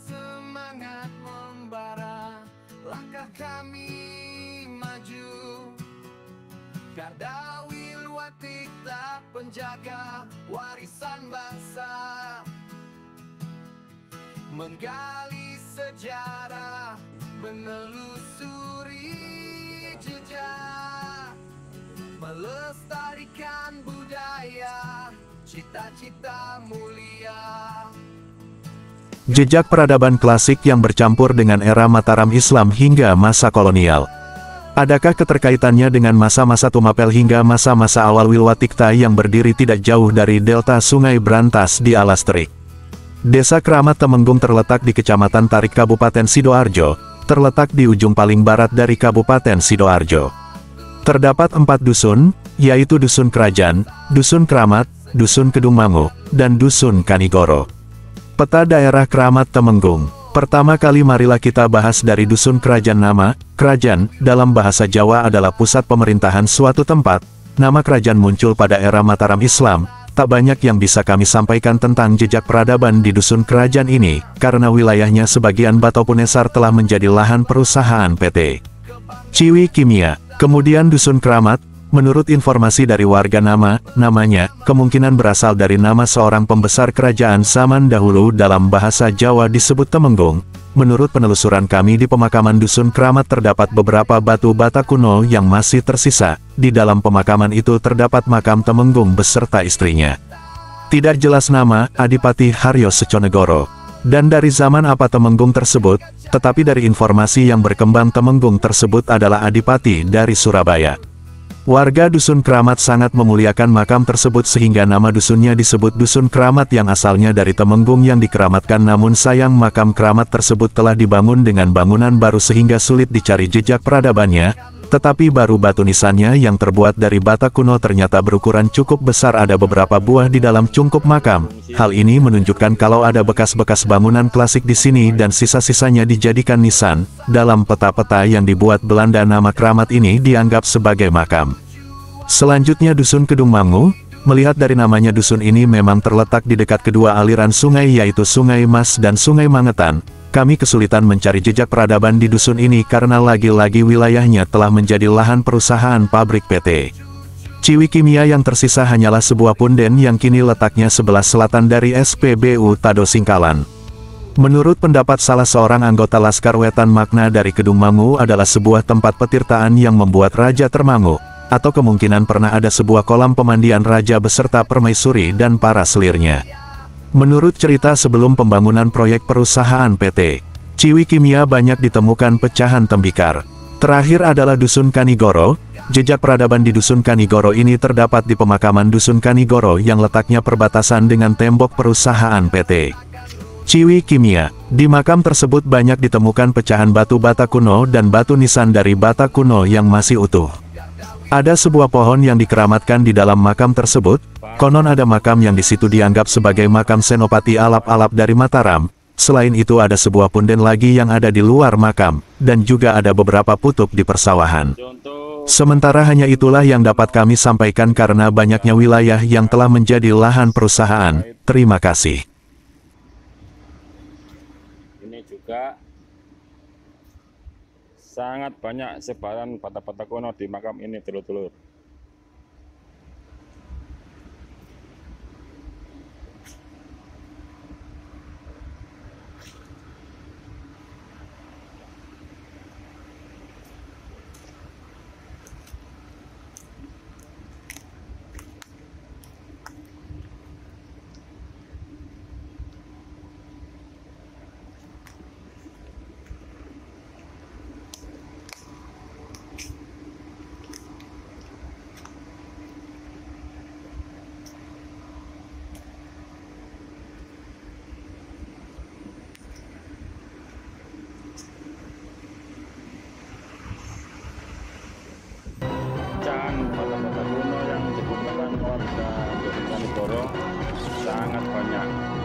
Semangat membara, langkah kami maju. Garda Wilwatikta, penjaga warisan bangsa, menggali sejarah, menelusuri jejak, melestarikan budaya, cita-cita mulia. Jejak peradaban klasik yang bercampur dengan era Mataram Islam hingga masa kolonial. Adakah keterkaitannya dengan masa-masa Tumapel hingga masa-masa awal Wilwatikta yang berdiri tidak jauh dari delta Sungai Brantas di Alas Terik? Desa Keramat Temenggung terletak di Kecamatan Tarik Kabupaten Sidoarjo, terletak di ujung paling barat dari Kabupaten Sidoarjo. Terdapat 4 dusun, yaitu Dusun Kerajaan, Dusun Keramat, Dusun Kedung Mangu, dan Dusun Kanigoro. Peta daerah Keramat Temenggung. Pertama kali marilah kita bahas dari Dusun Kerajaan. Nama kerajaan dalam bahasa Jawa adalah pusat pemerintahan suatu tempat. Nama kerajaan muncul pada era Mataram Islam. Tak banyak yang bisa kami sampaikan tentang jejak peradaban di Dusun Kerajaan ini, karena wilayahnya sebagian Batopunesar telah menjadi lahan perusahaan PT Ciwi Kimia. Kemudian Dusun Keramat, menurut informasi dari warga namanya kemungkinan berasal dari nama seorang pembesar kerajaan zaman dahulu dalam bahasa Jawa disebut Temenggung. Menurut penelusuran kami di pemakaman Dusun Keramat terdapat beberapa batu bata kuno yang masih tersisa. Di dalam pemakaman itu terdapat makam Temenggung beserta istrinya. Tidak jelas nama Adipati Haryo Seconegoro dan dari zaman apa Temenggung tersebut, tetapi dari informasi yang berkembang Temenggung tersebut adalah Adipati dari Surabaya. Warga Dusun Keramat sangat memuliakan makam tersebut sehingga nama dusunnya disebut Dusun Keramat yang asalnya dari Temenggung yang dikeramatkan, namun sayang makam keramat tersebut telah dibangun dengan bangunan baru sehingga sulit dicari jejak peradabannya, tetapi baru batu nisannya yang terbuat dari bata kuno ternyata berukuran cukup besar, ada beberapa buah di dalam cungkup makam. Hal ini menunjukkan kalau ada bekas-bekas bangunan klasik di sini dan sisa-sisanya dijadikan nisan. Dalam peta-peta yang dibuat Belanda nama keramat ini dianggap sebagai makam. Selanjutnya Dusun Kedung Mangu. Melihat dari namanya dusun ini memang terletak di dekat kedua aliran sungai yaitu Sungai Mas dan Sungai Mangetan. Kami kesulitan mencari jejak peradaban di dusun ini karena lagi-lagi wilayahnya telah menjadi lahan perusahaan pabrik PT Ciwi Kimia. Yang tersisa hanyalah sebuah punden yang kini letaknya sebelah selatan dari SPBU Tado Singkalan. Menurut pendapat salah seorang anggota Laskar Wetan, makna dari Kedung Mangu adalah sebuah tempat petirtaan yang membuat Raja termangu, atau kemungkinan pernah ada sebuah kolam pemandian raja beserta permaisuri dan para selirnya. Menurut cerita sebelum pembangunan proyek perusahaan PT Ciwi Kimia banyak ditemukan pecahan tembikar. Terakhir adalah Dusun Kanigoro. Jejak peradaban di Dusun Kanigoro ini terdapat di pemakaman Dusun Kanigoro yang letaknya perbatasan dengan tembok perusahaan PT Ciwi Kimia. Di makam tersebut banyak ditemukan pecahan batu bata kuno dan batu nisan dari bata kuno yang masih utuh. Ada sebuah pohon yang dikeramatkan di dalam makam tersebut. Konon ada makam yang di situ dianggap sebagai makam Senopati Alap-Alap dari Mataram. Selain itu ada sebuah punden lagi yang ada di luar makam, dan juga ada beberapa putuk di persawahan. Sementara hanya itulah yang dapat kami sampaikan karena banyaknya wilayah yang telah menjadi lahan perusahaan. Terima kasih. Ini juga sangat banyak sebaran bata-bata kuno di makam ini, telur-telur. Bata-bata kuno yang digunakan warga Dusun Kanigoro sangat banyak.